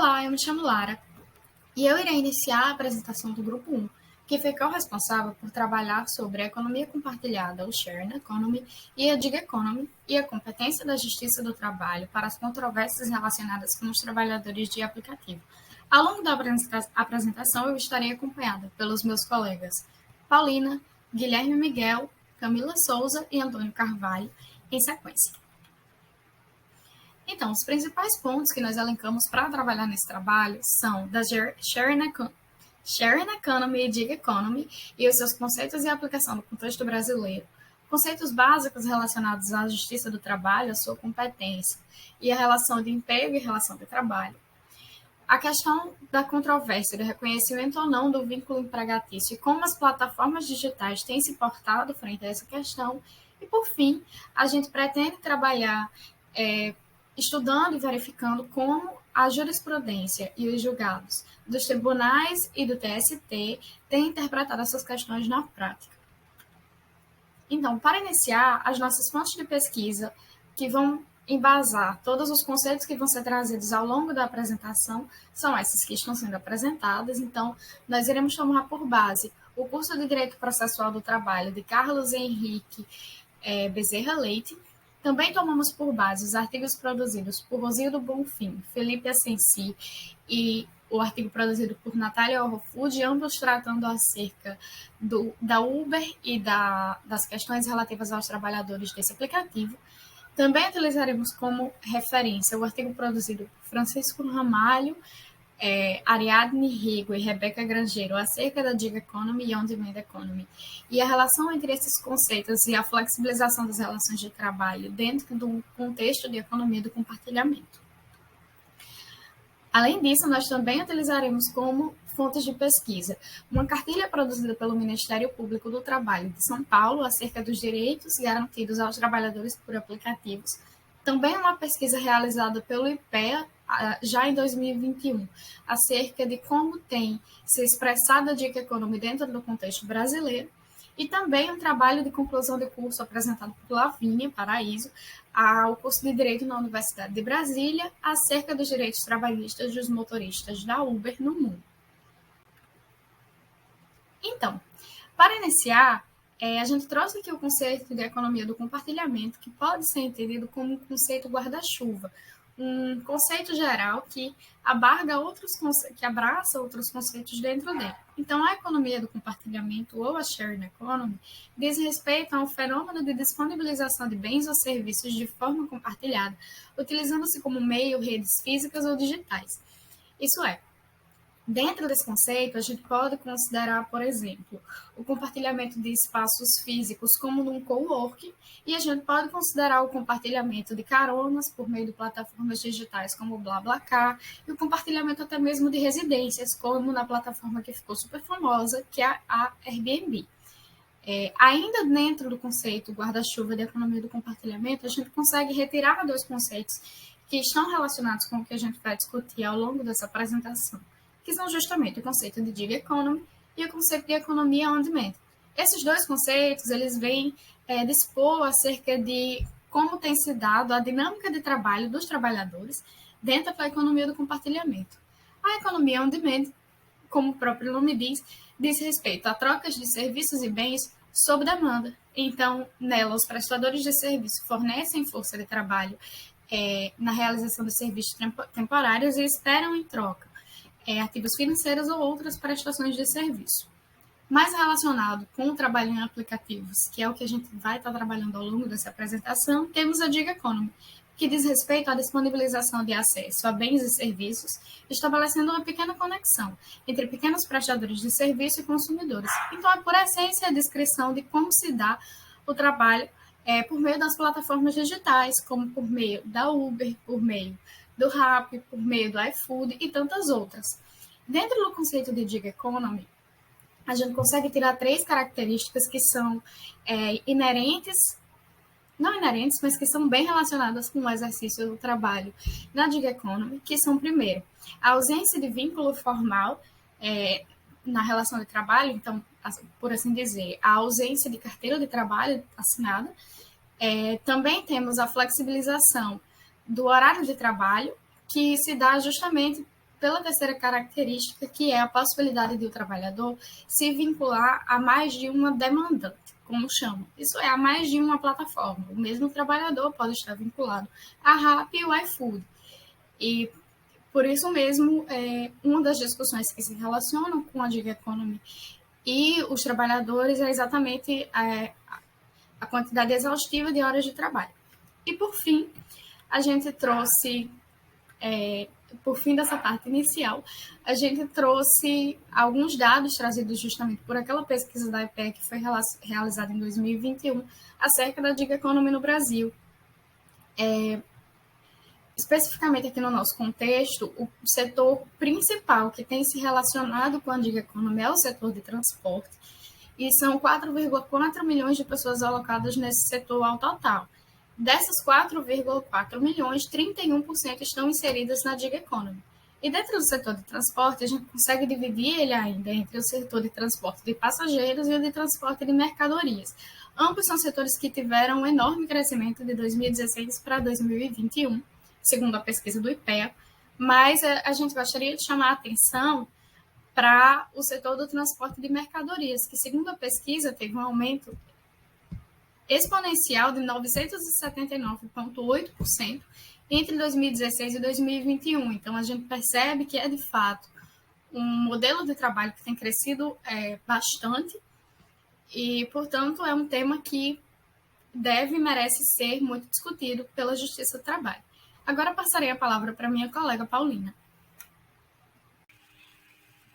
Olá, eu me chamo Lara e eu irei iniciar a apresentação do Grupo 1, que foi responsável por trabalhar sobre a economia compartilhada, o Sharing Economy, e a Gig Economy, e a competência da Justiça do Trabalho para as controvérsias relacionadas com os trabalhadores de aplicativo. Ao longo da apresentação, eu estarei acompanhada pelos meus colegas Paulina, Guilherme Miguel, Camila Souza e Antônio Carvalho, em sequência. Então, os principais pontos que nós elencamos para trabalhar nesse trabalho são da Sharing Economy e Gig Economy e os seus conceitos e aplicação no contexto brasileiro, conceitos básicos relacionados à justiça do trabalho, à sua competência e a relação de emprego e relação de trabalho, a questão da controvérsia do reconhecimento ou não do vínculo empregatício e como as plataformas digitais têm se portado frente a essa questão, e, por fim, a gente pretende trabalhar estudando e verificando como a jurisprudência e os julgados dos tribunais e do TST têm interpretado essas questões na prática. Então, para iniciar, as nossas fontes de pesquisa que vão embasar todos os conceitos que vão ser trazidos ao longo da apresentação são essas que estão sendo apresentadas. Então, nós iremos tomar por base o curso de Direito Processual do Trabalho de Carlos Henrique Bezerra Leite. Também tomamos por base os artigos produzidos por Rosildo Bonfim, Felipe Assensi e o artigo produzido por Natália Orrofud, ambos tratando acerca da Uber e das questões relativas aos trabalhadores desse aplicativo. Também utilizaremos como referência o artigo produzido por Francisco Ramalho, Ariadne Rigo e Rebeca Grangeiro acerca da Gig Economy e On-Demand Economy e a relação entre esses conceitos e a flexibilização das relações de trabalho dentro do contexto de economia do compartilhamento. Além disso, nós também utilizaremos como fontes de pesquisa uma cartilha produzida pelo Ministério Público do Trabalho de São Paulo acerca dos direitos garantidos aos trabalhadores por aplicativos, também uma pesquisa realizada pelo IPEA já em 2021, acerca de como tem se expressado a Gig Economy dentro do contexto brasileiro, e também um trabalho de conclusão de curso apresentado por Lavínia Paraíso ao curso de Direito na Universidade de Brasília, acerca dos direitos trabalhistas dos motoristas da Uber no mundo. Então, para iniciar, a gente trouxe aqui o conceito de economia do compartilhamento, que pode ser entendido como um conceito guarda-chuva, um conceito geral que abraça outros conceitos dentro dele. Então, a economia do compartilhamento, ou a sharing economy, diz respeito a um fenômeno de disponibilização de bens ou serviços de forma compartilhada, utilizando-se como meio redes físicas ou digitais. Isso é, dentro desse conceito, a gente pode considerar, por exemplo, o compartilhamento de espaços físicos como num coworking, e a gente pode considerar o compartilhamento de caronas por meio de plataformas digitais como o BlaBlaCar, e o compartilhamento até mesmo de residências, como na plataforma que ficou super famosa, que é a Airbnb. Ainda dentro do conceito guarda-chuva de economia do compartilhamento, a gente consegue retirar dois conceitos que estão relacionados com o que a gente vai discutir ao longo dessa apresentação, que são justamente o conceito de Gig Economy e o conceito de economia on-demand. Esses dois conceitos, eles vêm dispor acerca de como tem se dado a dinâmica de trabalho dos trabalhadores dentro da economia do compartilhamento. A economia on-demand, como o próprio nome diz respeito a trocas de serviços e bens sob demanda. Então, nela, os prestadores de serviço fornecem força de trabalho na realização de serviços temporários e esperam em troca ativos financeiros ou outras prestações de serviço. Mais relacionado com o trabalho em aplicativos, que é o que a gente vai estar trabalhando ao longo dessa apresentação, temos a Gig Economy, que diz respeito à disponibilização de acesso a bens e serviços, estabelecendo uma pequena conexão entre pequenos prestadores de serviço e consumidores. Então, é por essência a descrição de como se dá o trabalho por meio das plataformas digitais, como por meio da Uber, por meio do Rappi, por meio do iFood e tantas outras. Dentro do conceito de Gig Economy, a gente consegue tirar três características que são não inerentes, mas que são bem relacionadas com o exercício do trabalho na Gig Economy, que são, primeiro, a ausência de vínculo formal na relação de trabalho, então, por assim dizer, a ausência de carteira de trabalho assinada. Também temos a flexibilização do horário de trabalho, que se dá justamente pela terceira característica, que é a possibilidade de o trabalhador se vincular a mais de uma demandante, como chamam. Isso é, a mais de uma plataforma. O mesmo trabalhador pode estar vinculado à Rappi e ao iFood. E, por isso mesmo, uma das discussões que se relacionam com a gig economy e os trabalhadores é exatamente a quantidade exaustiva de horas de trabalho. E, por fim, a gente trouxe, por fim dessa parte inicial, a gente trouxe alguns dados trazidos justamente por aquela pesquisa da IPEA que foi realizada em 2021 acerca da gig economy no Brasil. Especificamente aqui no nosso contexto, o setor principal que tem se relacionado com a gig economy é o setor de transporte, e são 4,4 milhões de pessoas alocadas nesse setor ao total. Dessas 4,4 milhões, 31% estão inseridas na gig economy. E dentro do setor de transporte, a gente consegue dividir ele ainda entre o setor de transporte de passageiros e o de transporte de mercadorias. Ambos são setores que tiveram um enorme crescimento de 2016 para 2021, segundo a pesquisa do IPEA, mas a gente gostaria de chamar a atenção para o setor do transporte de mercadorias, que, segundo a pesquisa, teve um aumento exponencial de 979,8% entre 2016 e 2021. Então, a gente percebe que é, de fato, um modelo de trabalho que tem crescido bastante e, portanto, é um tema que deve e merece ser muito discutido pela Justiça do Trabalho. Agora passarei a palavra para minha colega Paulina.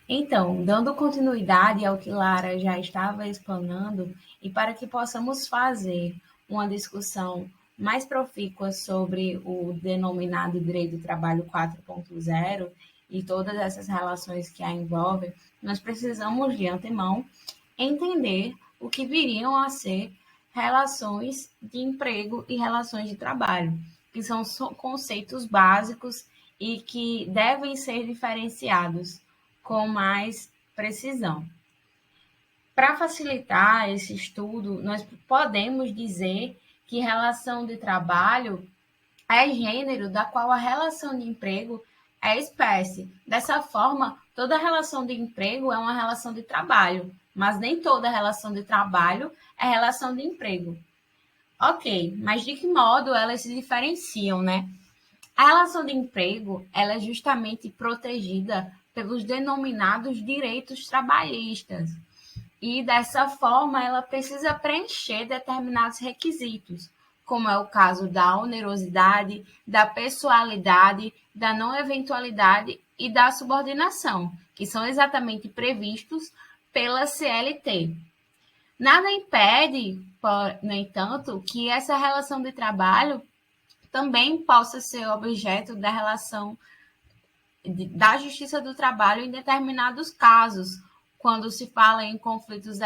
Então, dando continuidade ao que Lara já estava explanando, e para que possamos fazer uma discussão mais profícua sobre o denominado direito do trabalho 4.0 e todas essas relações que a envolvem, nós precisamos de antemão entender o que viriam a ser relações de emprego e relações de trabalho, que são conceitos básicos e que devem ser diferenciados com mais precisão. Para facilitar esse estudo, nós podemos dizer que relação de trabalho é gênero da qual a relação de emprego é espécie. Dessa forma, toda relação de emprego é uma relação de trabalho, mas nem toda relação de trabalho é relação de emprego. Ok, mas de que modo elas se diferenciam, né? A relação de emprego ela é justamente protegida pelos denominados direitos trabalhistas. E dessa forma, ela precisa preencher determinados requisitos, como é o caso da onerosidade, da pessoalidade, da não eventualidade e da subordinação, que são exatamente previstos pela CLT. Nada impede, no entanto, que essa relação de trabalho também possa ser objeto da relação da Justiça do Trabalho em determinados casos, quando se fala em conflitos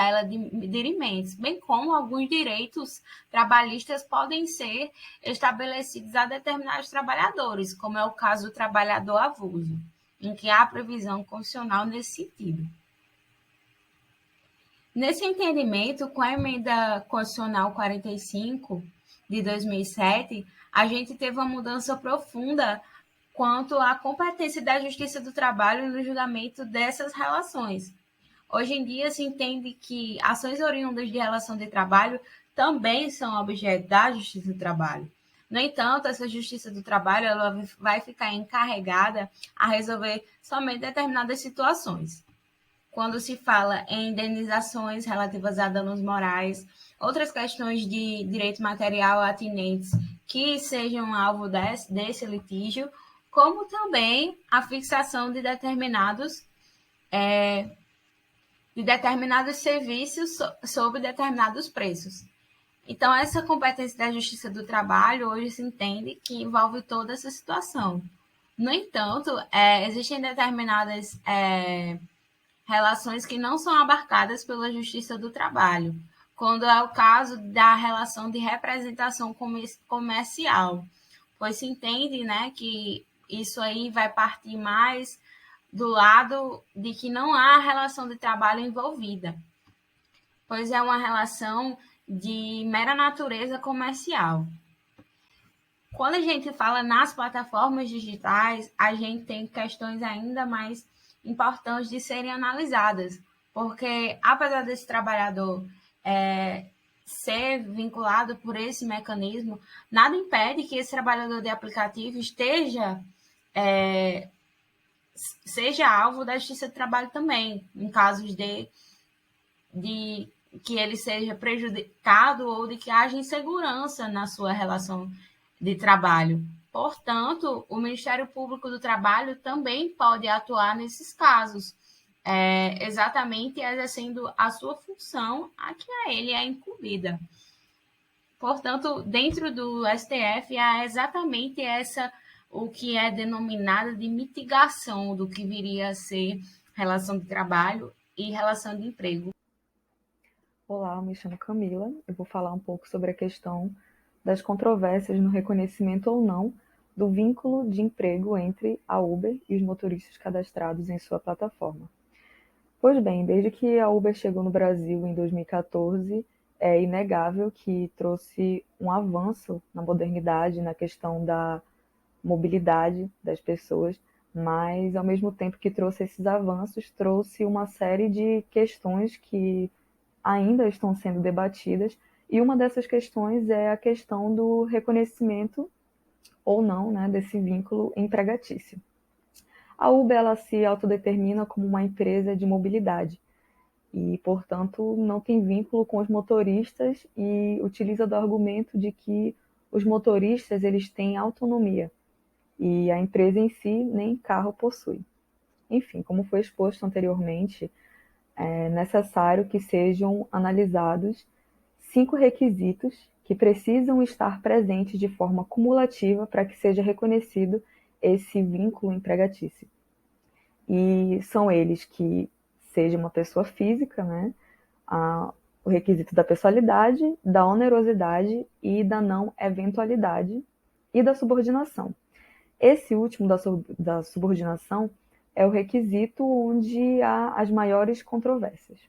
dirimentos, bem como alguns direitos trabalhistas podem ser estabelecidos a determinados trabalhadores, como é o caso do trabalhador avulso, em que há previsão constitucional nesse sentido. Nesse entendimento, com a emenda constitucional 45 de 2007, a gente teve uma mudança profunda quanto à competência da Justiça do Trabalho no julgamento dessas relações. Hoje em dia, se entende que ações oriundas de relação de trabalho também são objeto da Justiça do Trabalho. No entanto, essa Justiça do Trabalho ela vai ficar encarregada a resolver somente determinadas situações. Quando se fala em indenizações relativas a danos morais, outras questões de direito material atinentes que sejam alvo desse litígio, como também a fixação de determinados serviços sob determinados preços. Então, essa competência da Justiça do Trabalho hoje se entende que envolve toda essa situação. No entanto, existem determinadas relações que não são abarcadas pela Justiça do Trabalho, quando é o caso da relação de representação comercial, pois se entende, né, que isso aí vai partir mais do lado de que não há relação de trabalho envolvida, pois é uma relação de mera natureza comercial. Quando a gente fala nas plataformas digitais, a gente tem questões ainda mais importantes de serem analisadas, porque apesar desse trabalhador ser vinculado por esse mecanismo, nada impede que esse trabalhador de aplicativo seja alvo da Justiça do Trabalho também, em casos de que ele seja prejudicado ou de que haja insegurança na sua relação de trabalho. Portanto, o Ministério Público do Trabalho também pode atuar nesses casos, exatamente exercendo a sua função a que a ele é incumbida. Portanto, dentro do STF há exatamente o que é denominada de mitigação do que viria a ser relação de trabalho e relação de emprego. Olá, eu me chamo Camila. Eu vou falar um pouco sobre a questão das controvérsias no reconhecimento ou não do vínculo de emprego entre a Uber e os motoristas cadastrados em sua plataforma. Pois bem, desde que a Uber chegou no Brasil em 2014, é inegável que trouxe um avanço na modernidade, na questão da mobilidade das pessoas, mas ao mesmo tempo que trouxe esses avanços, trouxe uma série de questões que ainda estão sendo debatidas, e uma dessas questões é a questão do reconhecimento ou não, né, desse vínculo empregatício. A Uber ela se autodetermina como uma empresa de mobilidade e, portanto, não tem vínculo com os motoristas e utiliza do argumento de que os motoristas eles têm autonomia e a empresa em si nem carro possui. Enfim, como foi exposto anteriormente, é necessário que sejam analisados 5 requisitos que precisam estar presentes de forma cumulativa para que seja reconhecido esse vínculo empregatício. E são eles que seja uma pessoa física, né? O requisito da pessoalidade, da onerosidade e da não eventualidade e da subordinação. Esse último da subordinação é o requisito onde há as maiores controvérsias.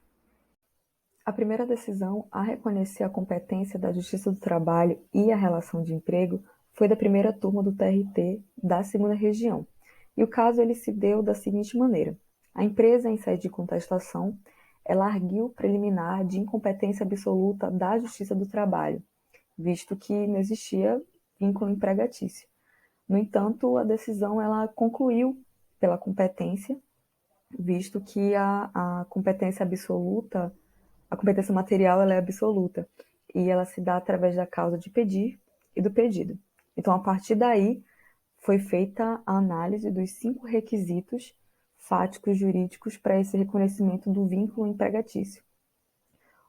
A primeira decisão a reconhecer a competência da Justiça do Trabalho e a relação de emprego foi da primeira turma do TRT da segunda região. E o caso ele se deu da seguinte maneira. A empresa, em sede de contestação, ela arguiu preliminar de incompetência absoluta da Justiça do Trabalho, visto que não existia vínculo empregatício. No entanto, a decisão ela concluiu pela competência, visto que a competência absoluta, a competência material ela é absoluta e ela se dá através da causa de pedir e do pedido. Então, a partir daí, foi feita a análise dos 5 requisitos fáticos jurídicos para esse reconhecimento do vínculo empregatício.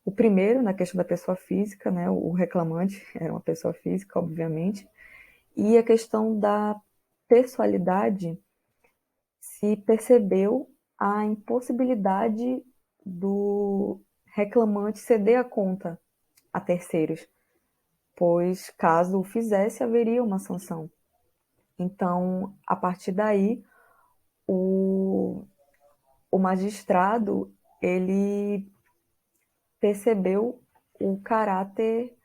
O primeiro, na questão da pessoa física, né, o reclamante era uma pessoa física, obviamente, e a questão da pessoalidade, se percebeu a impossibilidade do reclamante ceder a conta a terceiros, pois caso o fizesse, haveria uma sanção. Então, a partir daí, o magistrado, ele percebeu o caráter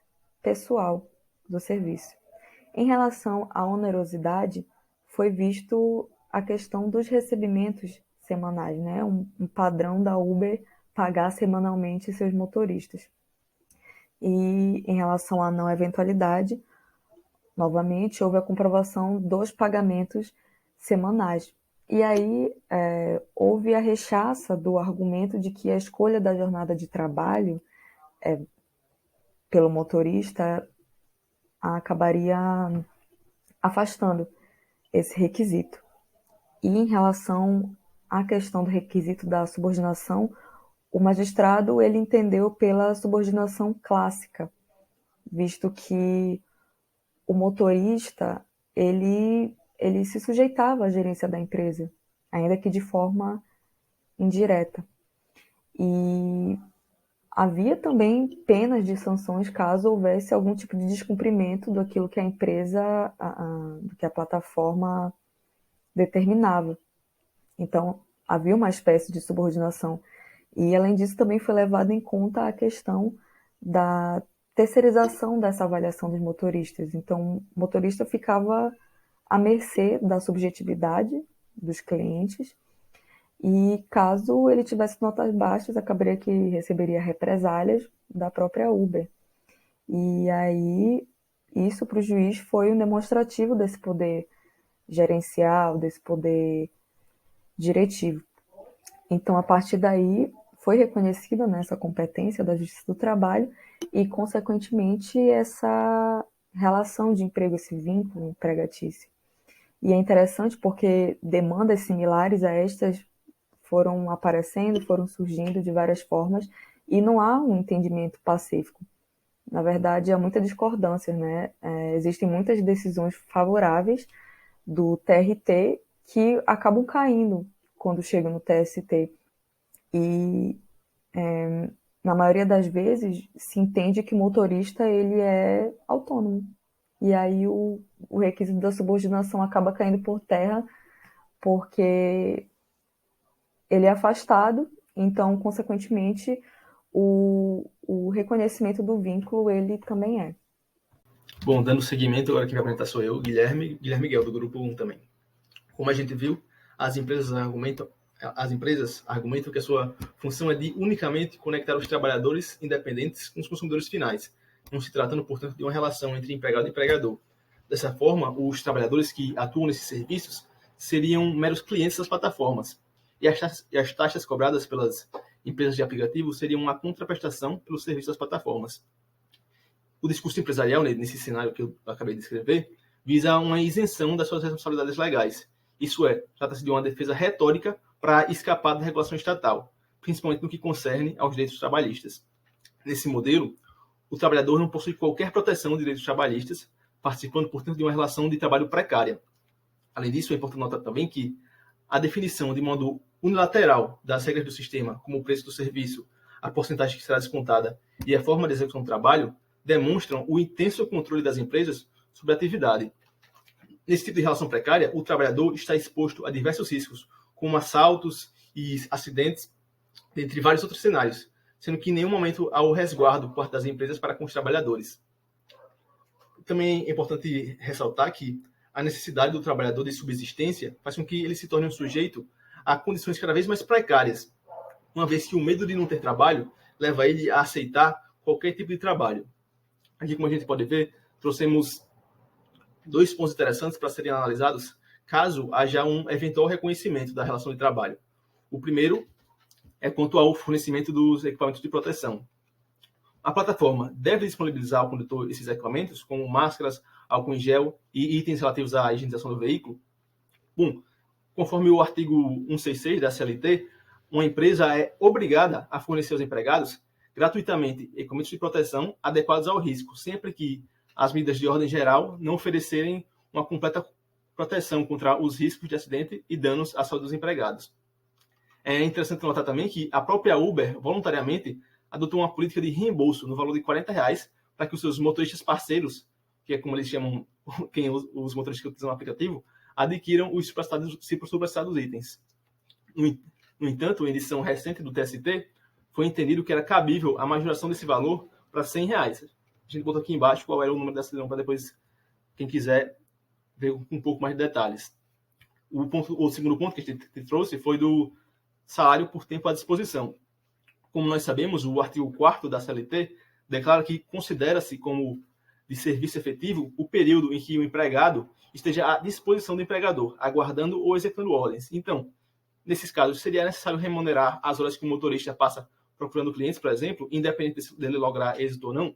pessoal do serviço. Em relação à onerosidade, foi visto a questão dos recebimentos semanais, né? Um padrão da Uber pagar semanalmente seus motoristas. E em relação à não eventualidade, novamente houve a comprovação dos pagamentos semanais. E aí houve a rechaça do argumento de que a escolha da jornada de trabalho pelo motorista acabaria afastando esse requisito. E em relação à questão do requisito da subordinação, o magistrado ele entendeu pela subordinação clássica, visto que o motorista ele se sujeitava à gerência da empresa, ainda que de forma indireta. E havia também penas de sanções caso houvesse algum tipo de descumprimento daquilo que a empresa, do que a plataforma determinava. Então, havia uma espécie de subordinação. E, além disso, também foi levada em conta a questão da terceirização dessa avaliação dos motoristas. Então, o motorista ficava à mercê da subjetividade dos clientes e, caso ele tivesse notas baixas, acabaria que receberia represálias da própria Uber. E aí, isso para o juiz foi um demonstrativo desse poder gerencial, desse poder diretivo. Então, a partir daí, foi reconhecida, né, essa competência da Justiça do Trabalho e, consequentemente, essa relação de emprego, esse vínculo empregatício. E é interessante porque demandas similares a estas foram aparecendo, foram surgindo de várias formas e não há um entendimento pacífico. Na verdade, há muita discordância, né? Existem muitas decisões favoráveis do TRT que acabam caindo quando chegam no TST. E, na maioria das vezes, se entende que o motorista ele é autônomo. E aí o requisito da subordinação acaba caindo por terra porque ele é afastado, então, consequentemente, o reconhecimento do vínculo ele também é. Bom, dando seguimento, agora quem vai apresentar sou eu, Guilherme Miguel, do Grupo 1 também. Como a gente viu, as empresas argumentam que a sua função é de unicamente conectar os trabalhadores independentes com os consumidores finais, não se tratando, portanto, de uma relação entre empregado e empregador. Dessa forma, os trabalhadores que atuam nesses serviços seriam meros clientes das plataformas, e as taxas cobradas pelas empresas de aplicativo seriam uma contraprestação pelos serviços das plataformas. O discurso empresarial, nesse cenário que eu acabei de descrever, visa uma isenção das suas responsabilidades legais. Isso é, trata-se de uma defesa retórica para escapar da regulação estatal, principalmente no que concerne aos direitos trabalhistas. Nesse modelo, o trabalhador não possui qualquer proteção de direitos trabalhistas, participando, portanto, de uma relação de trabalho precária. Além disso, é importante notar também que a definição de modo unilateral das regras do sistema, como o preço do serviço, a porcentagem que será descontada e a forma de execução do trabalho, demonstram o intenso controle das empresas sobre a atividade. Nesse tipo de relação precária, o trabalhador está exposto a diversos riscos, como assaltos e acidentes, dentre vários outros cenários, sendo que em nenhum momento há o resguardo por parte das empresas para com os trabalhadores. Também é importante ressaltar que a necessidade do trabalhador de subsistência faz com que ele se torne um sujeito a condições cada vez mais precárias, uma vez que o medo de não ter trabalho leva ele a aceitar qualquer tipo de trabalho. Aqui, como a gente pode ver, trouxemos 2 pontos interessantes para serem analisados caso haja um eventual reconhecimento da relação de trabalho. O primeiro é quanto ao fornecimento dos equipamentos de proteção. A plataforma deve disponibilizar ao condutor esses equipamentos, como máscaras, álcool em gel e itens relativos à higienização do veículo? Bom, conforme o artigo 166 da CLT, uma empresa é obrigada a fornecer aos empregados gratuitamente equipamentos de proteção adequados ao risco, sempre que as medidas de ordem geral não oferecerem uma completa proteção contra os riscos de acidente e danos à saúde dos empregados. É interessante notar também que a própria Uber, voluntariamente, adotou uma política de reembolso no valor de R$40 para que os seus motoristas parceiros, que é como eles chamam os motoristas que utilizam o aplicativo, adquiram os suprastados itens. No entanto, em edição recente do TST, foi entendido que era cabível a majoração desse valor para R$100. A gente botou aqui embaixo qual era o número dessa decisão para depois, quem quiser, ver um pouco mais de detalhes. O segundo ponto que a gente trouxe foi do salário por tempo à disposição. Como nós sabemos, o artigo 4º da CLT declara que considera-se como de serviço efetivo o período em que o empregado esteja à disposição do empregador, aguardando ou executando ordens. Então, nesses casos, seria necessário remunerar as horas que o motorista passa procurando clientes, por exemplo, independente dele lograr êxito ou não?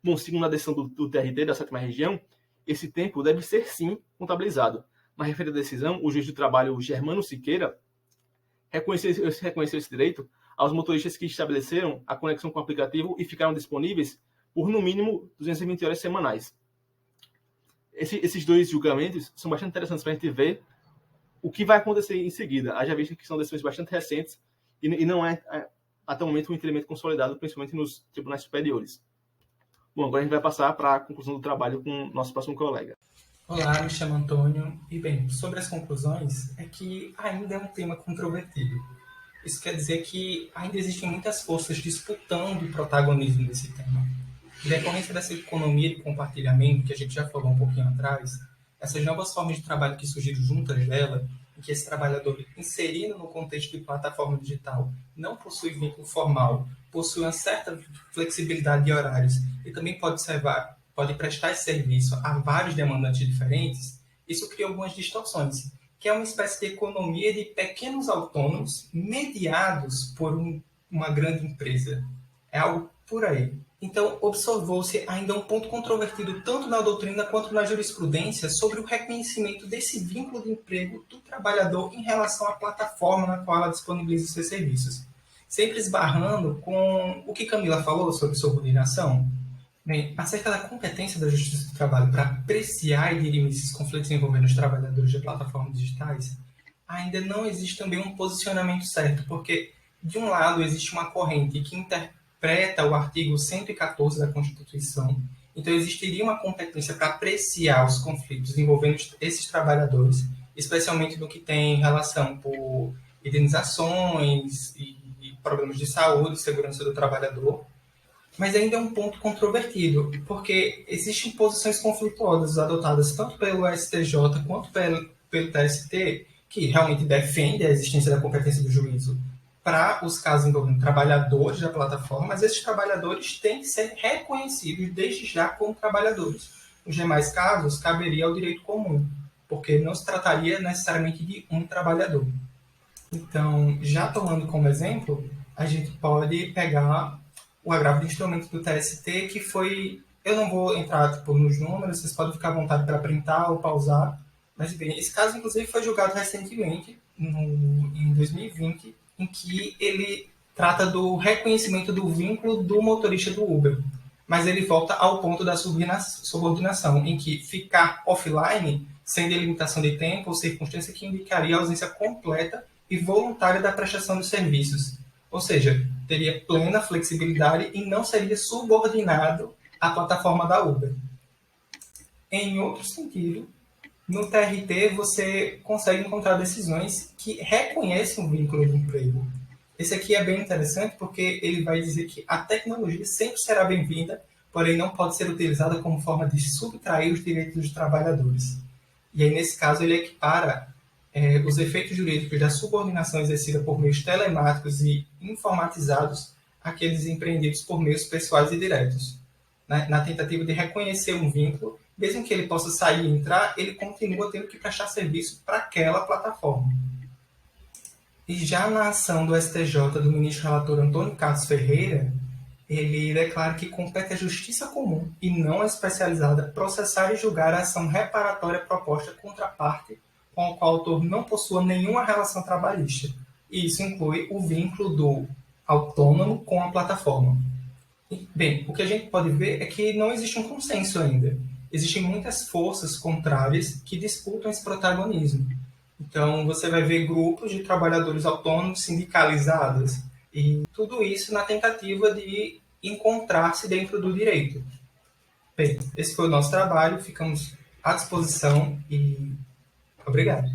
Bom, segundo a decisão do TRT da 7ª região, esse tempo deve ser, sim, contabilizado. Na referida decisão, o juiz do trabalho Germano Siqueira reconheceu esse direito aos motoristas que estabeleceram a conexão com o aplicativo e ficaram disponíveis por, no mínimo, 220 horas semanais. Esses 2 julgamentos são bastante interessantes para a gente ver o que vai acontecer em seguida. Haja visto que são decisões bastante recentes e não é, até o momento, um entendimento consolidado, principalmente nos tribunais superiores. Bom, agora a gente vai passar para a conclusão do trabalho com o nosso próximo colega. Olá, me chamo Antônio. E bem, sobre as conclusões, é que ainda é um tema controvertido. Isso quer dizer que ainda existem muitas forças disputando o protagonismo desse tema. Em decorrência dessa economia de compartilhamento, que a gente já falou um pouquinho atrás, essas novas formas de trabalho que surgiram juntas dela, em que esse trabalhador inserido no contexto de plataforma digital não possui vínculo formal, possui uma certa flexibilidade de horários e também pode prestar esse serviço a vários demandantes diferentes, isso cria algumas distorções, que é uma espécie de economia de pequenos autônomos mediados por uma grande empresa. É algo por aí. Então, observou-se ainda um ponto controvertido tanto na doutrina quanto na jurisprudência sobre o reconhecimento desse vínculo de emprego do trabalhador em relação à plataforma na qual ela disponibiliza os seus serviços. Sempre esbarrando com o que Camila falou sobre subordinação. Bem, acerca da competência da Justiça do Trabalho para apreciar e dirimir esses conflitos envolvendo os trabalhadores de plataformas digitais, ainda não existe também um posicionamento certo, porque, de um lado, existe uma corrente que interpreta o artigo 114 da Constituição, então existiria uma competência para apreciar os conflitos envolvendo esses trabalhadores, especialmente no que tem relação por indenizações e problemas de saúde e segurança do trabalhador, mas ainda é um ponto controvertido, porque existem posições conflituosas adotadas tanto pelo STJ quanto pelo TST, que realmente defendem a existência da competência do juízo para os casos envolvendo trabalhadores da plataforma, mas esses trabalhadores têm que ser reconhecidos desde já como trabalhadores. Nos demais casos, caberia ao direito comum, porque não se trataria necessariamente de um trabalhador. Então, já tomando como exemplo, a gente pode pegar o agravo de instrumento do TST, que foi... Eu não vou entrar nos números, vocês podem ficar à vontade para printar ou pausar, mas, bem, esse caso, inclusive, foi julgado recentemente, em 2020, em que ele trata do reconhecimento do vínculo do motorista do Uber. Mas ele volta ao ponto da subordinação, em que ficar offline, sem delimitação de tempo ou circunstância que indicaria a ausência completa e voluntária da prestação de serviços. Ou seja, teria plena flexibilidade e não seria subordinado à plataforma da Uber. Em outro sentido, no TRT você consegue encontrar decisões que reconhecem o vínculo de emprego. Esse aqui é bem interessante porque ele vai dizer que a tecnologia sempre será bem-vinda, porém não pode ser utilizada como forma de subtrair os direitos dos trabalhadores. E aí, nesse caso, ele equipara os efeitos jurídicos da subordinação exercida por meios telemáticos e informatizados àqueles empreendidos por meios pessoais e diretos. Na tentativa de reconhecer um vínculo, mesmo que ele possa sair e entrar, ele continua tendo que prestar serviço para aquela plataforma. E já na ação do STJ do ministro relator Antônio Carlos Ferreira, ele declara que compete à justiça comum e não a especializada processar e julgar a ação reparatória proposta contra a parte com a qual o autor não possua nenhuma relação trabalhista. E isso inclui o vínculo do autônomo com a plataforma. Bem, o que a gente pode ver é que não existe um consenso ainda. Existem muitas forças contrárias que disputam esse protagonismo. Então, você vai ver grupos de trabalhadores autônomos sindicalizados e tudo isso na tentativa de encontrar-se dentro do direito. Bem, esse foi o nosso trabalho, ficamos à disposição e obrigado.